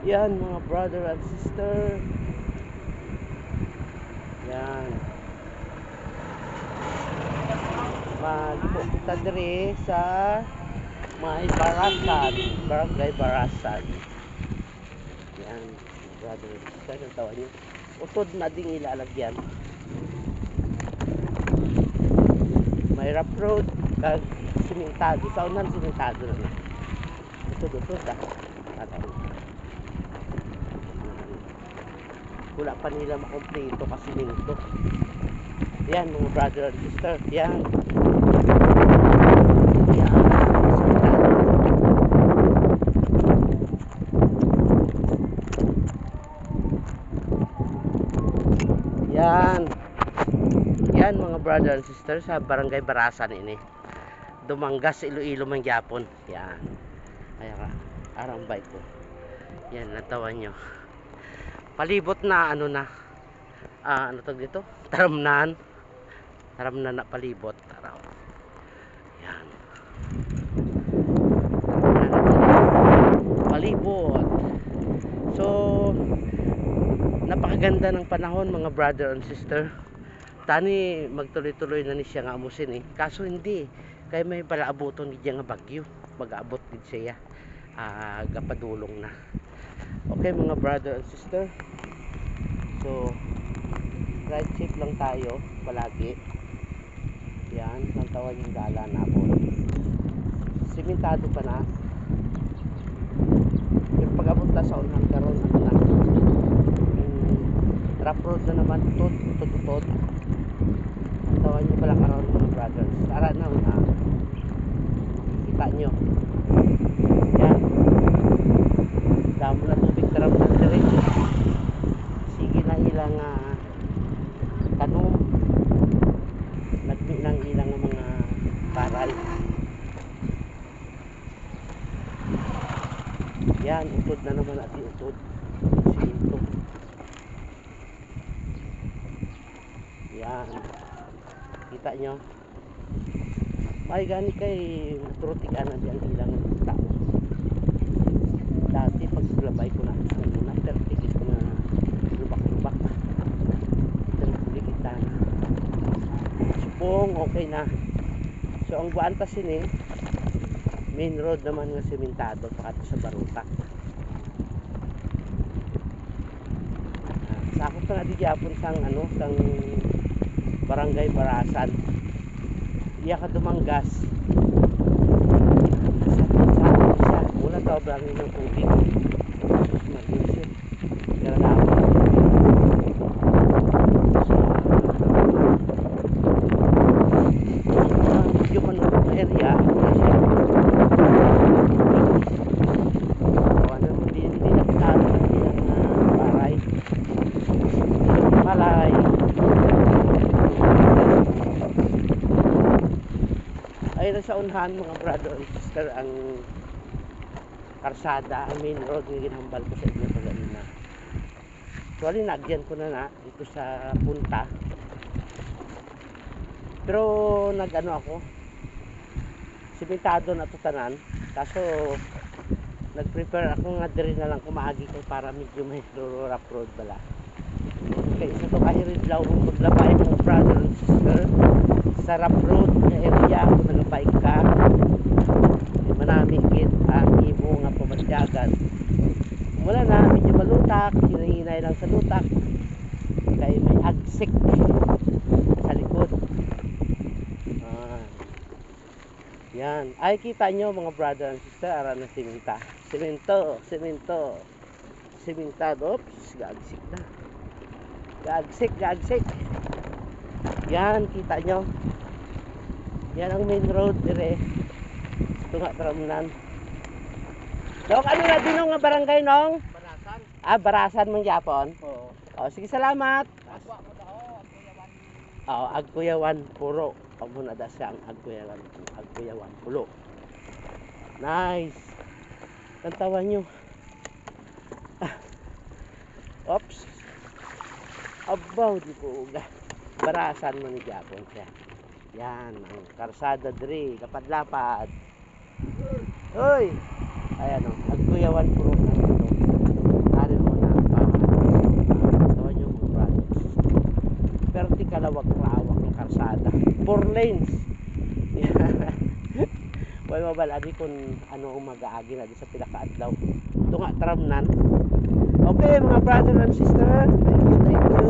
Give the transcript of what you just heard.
Yan mga brother and sister. Yan. Magpunta diri sa may Barasan, Barangay Barasan. Yan, mga brother and sister, ang tawag niyo. Utod na ding ilalagyan. May rough road, kag simentado. Sa unan simentado na. Utod ah. Wala pa nila makompleto kasi minto. Yan mga brother and sister. Yan. Yan. Yan. Yan mga brother and sister sa Barangay Barasan ini. Dumanggas Iloilo man gyapon. Yan. Kaya ka arang bike ko. Yan natawan nyo. Palibot na ano na. Ano tawag dito? Taramnan na palibot. Taraw. Yan. Palibot. So napakaganda ng panahon mga brother and sister. Tani magtuloy-tuloy na ni siya nga amusin eh. Kaso hindi. Kaya may palaabuton ni nga bagyo. Mag-aabot din siya. Gapadulong na. Okay mga brother and sister. So ride safe lang tayo palagi. Yan, ang tawag yung dala na po. Simentado pa na. Yung pag-abot na sa unang karon ano na. Rough road na naman, tutod. Ang tawag nyo pala karon mga brothers. Tara na una. Kita nyo. Yan. Damo na tubig tarap na diri. Sige na ilang tanong. Nagmi ng ilang mga paral. Yan, utod na naman natin utod. Sinto. Yan. Kita nyo. May gani kay natrutika na dyan ilang tao. Dati pag labay ko na na tertigis ko na lubak-lubak. Kita na. Supong okay na. So ang buantasin eh main road naman nga sementado pakato sa Baruta. Sakop na di gyapon sang ano sang Barangay Barasan. Iya ka dumanggas. Sakop siya. Wala daw brangin ng tubig. Mag-isip. Kaya na ako. Medyo manurot na area. Hindi na pisado yung paray. Malay. Ayun sa unhan mga brother and sister ang karsada, ang main road na ginambal ko sa inyo pagalina. Actually nagyan ko na dito sa punta. Pero nag-ano ako, simentado na to tanan. Kaso nag-prepare ako nga diri na lang kumaagi ko para medyo may rough road bala. Kaya isa to kahiridlaw kung maglabay mga brother and sister sa rough road na area kung nagabay ka. Manamigit ang imo nga pamadyagan. Wala na, medyo malutak, hinahinay lang sa lutak. Kaya may agsik sa likod. Yan. Ay, kita nyo mga brother and sister, ara na simenta. Semento. Sementado. Oops, gagsik na. Gagsik. Yan, kita nyo. Yan ang main road dire. Ito nga Taramnan. Dok, ano na din nga barangay nong? Barasan. Barasan mong Japon? Oo. Sige, salamat. Agwa mo daw, Agkuyawan. Agkuyawan puro. Pagmuna da siya ang Agkuyawan pulo. Nice. Kantawan nyo. Oops. Abaw, di ko uga. Barasan mo ni Japon siya. Yan, ang karsada diri, kapad-lapad. Hoy! Ayan o, Agkuyawan puro na ito. 4 lanes. Way mabaladi kung ano ang mag-aagi na di sa pinakaadlaw. Ito nga tramnan. Okay mga brother and sister, thank you, thank you.